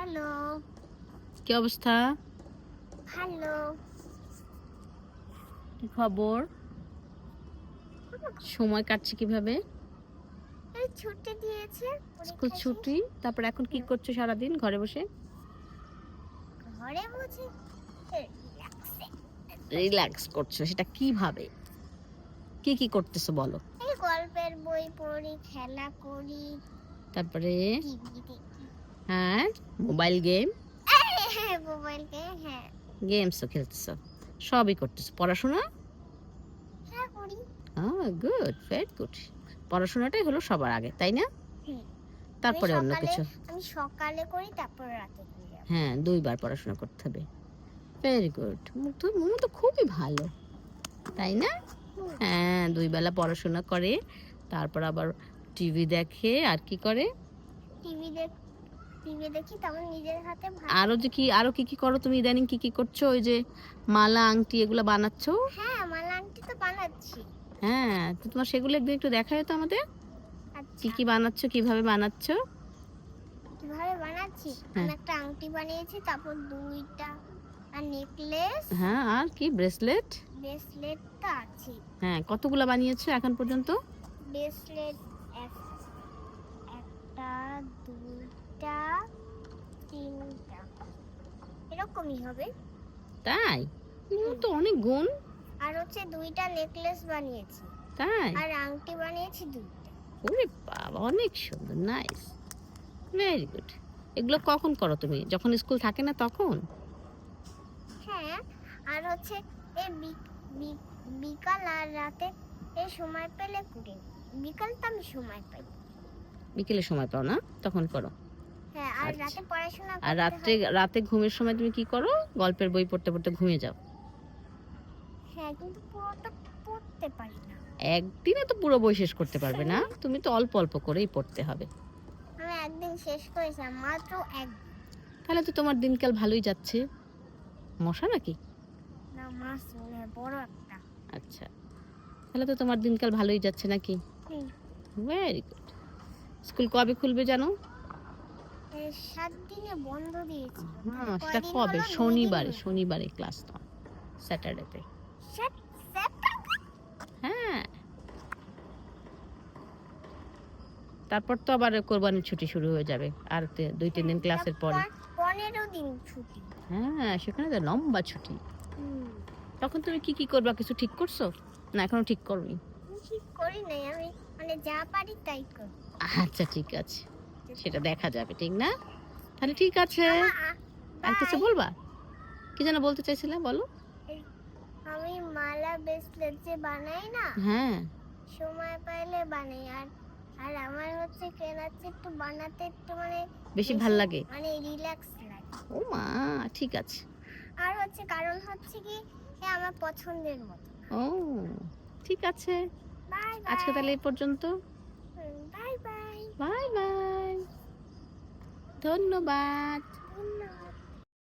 Hello. কি অবস্থা? ভালো। কি খবর? সময় কাটছে কিভাবে? এই ছুটি দিয়েছে স্কুল পরীক্ষা শেষ। ছুটি, তারপর এখন কি করছো সারাদিন ঘরে বসে? ঘরে বসে রিল্যাক্সে রিল্যাক্স করছো, সেটা কিভাবে? কি করতেছো বলো? এই গল্পের বই পড়ি, খেলা করি, তারপরে টিভি দেখি। হ্যাঁ, মোবাইল গেম, হ্যাঁ, মোবাইল গেম, হ্যাঁ গেমসও খেলতেছো, সবই করতেছো। পড়াশোনা? হ্যাঁ করি। Good, very good. পড়াশোনাটাই হলো সবার আগে, তাই না? হুম। তারপরে অন্য কিছু। আমি সকালে করি, তারপর রাতে করি। হ্যাঁ, 2 বার পড়াশোনা করতে হবে। Very good. মুমু তো খুবই ভালো, তাই না? হ্যাঁ, 2 বেলা পড়াশোনা করে, তারপর আবার টিভি দেখে, আর কি করে? টিভি দেখ টিভি দেখি, তারপর নিজের হাতে ভাত। আরো কি করো তুমি? ইদানিং কি করছো? ওই যে মালা, আংটি এগুলো বানাচ্ছো? হ্যাঁ, মালা আংটি তো বানাচ্ছি। হ্যাঁ, তো তোমার সেগুলো একদিন একটু দেখাও তো আমাদের। আচ্ছা, কি বানাচ্ছো, কিভাবে বানাচ্ছো? কিভাবে বানাচ্ছি? হ্যাঁ। আমি একটা আংটি বানিয়েছি, তারপর 2টা আর নেকলেস, হ্যাঁ, আর কি ব্রেসলেট? ব্রেসলেট তো আছে। হ্যাঁ, কতগুলা বানিয়েছো এখন পর্যন্ত? ব্রেসলেট একটা, 2টা, 3টা, এরকমই হবে। তাই? তো অনেক গুণ। আর হচ্ছে 2টা নেকলেস বানিয়েছি, তাই? আর আংটি বানিয়েছি 2টা। ওরে বাবা, অনেক সুন্দর, নাইস, ভেরি গুড। এগুলো কখন করো তুমি? যখন স্কুল থাকে না তখন? হ্যাঁ, আর হচ্ছে এই বিকাল আর রাতে এই সময় পেলে করি। বিকাল তো আমি সময় পাই। বিকেলে সময় পাও না, তখন করো? হ্যাঁ, আর আচ্ছা। রাতে পড়াশোনা আর করতে হয়। রাতে ঘুমের সময় তুমি কি করো? গল্পের বই পড়তে পড়তে ঘুমিয়ে যাও? হ্যাঁ, কিন্তু পুরোটা পড়তে পারি না। একদিনে তো পুরো বই শেষ করতে পারবে না, তুমি তো অল্প অল্প করেই পড়তে হবে। আমি একদিন শেষ করেছিলাম, মাত্র একদিন। তাহলে তো তোমার দিনকাল ভালোই যাচ্ছে। মশা নাকি? না, মাছ মনে হয় বড় একটা। আচ্ছা, তাহলে তো তোমার দিনকাল ভালোই যাচ্ছে নাকি? হুম। Very good. স্কুল কবে খুলবে জানো? 7 দিনে বন্ধ দিয়েছে। হ্যাঁ, সেটা কয়দিন কবে? হলো? 2 দিন শনিবারে, হলো। শনিবারে ক্লাস না, স্যাটারডেতে। সেপ্টেম্বর। হ্যাঁ, তারপর তো আবার কোরবানির ছুটি শুরু হয়ে যাবে, আর 2-3 দিন ক্লাসের পরে। 15 দিন ছুটি। হ্যাঁ, সেখানে তো লম্বা ছুটি। হুম। তখন তুমি কি করবা, কিছু ঠিক করছো? না, এখনো ঠিক করনি? আমি ঠিক করি নাই, আমি মানে যা পারি তাই করি। আচ্ছা, ঠিক আছে, সেটা দেখা যাবে, ঠিক না? তাহলে ঠিক আছে। আর কিছু বাই। বলবা? কি যেন বলতে চাইছিলে, বলো। আমি মালা ব্রেসলেট যে বানাই না, হ্যাঁ। সময় পাইলে বানাই। আর আর আমার হচ্ছে কেনার চেয়ে একটু বানাতে একটু মানে বেশি ভাল লাগে? মানে রিল্যাক্স লাগে। ও মা, ঠিক আছে। আর হচ্ছে কারণ হচ্ছে কি, আমার পছন্দের মতো। ও, ঠিক আছে। বাই আজকে বাই। তাহলে এই পর্যন্ত। Bye bye. বাই বাই, ধন্যবাদ।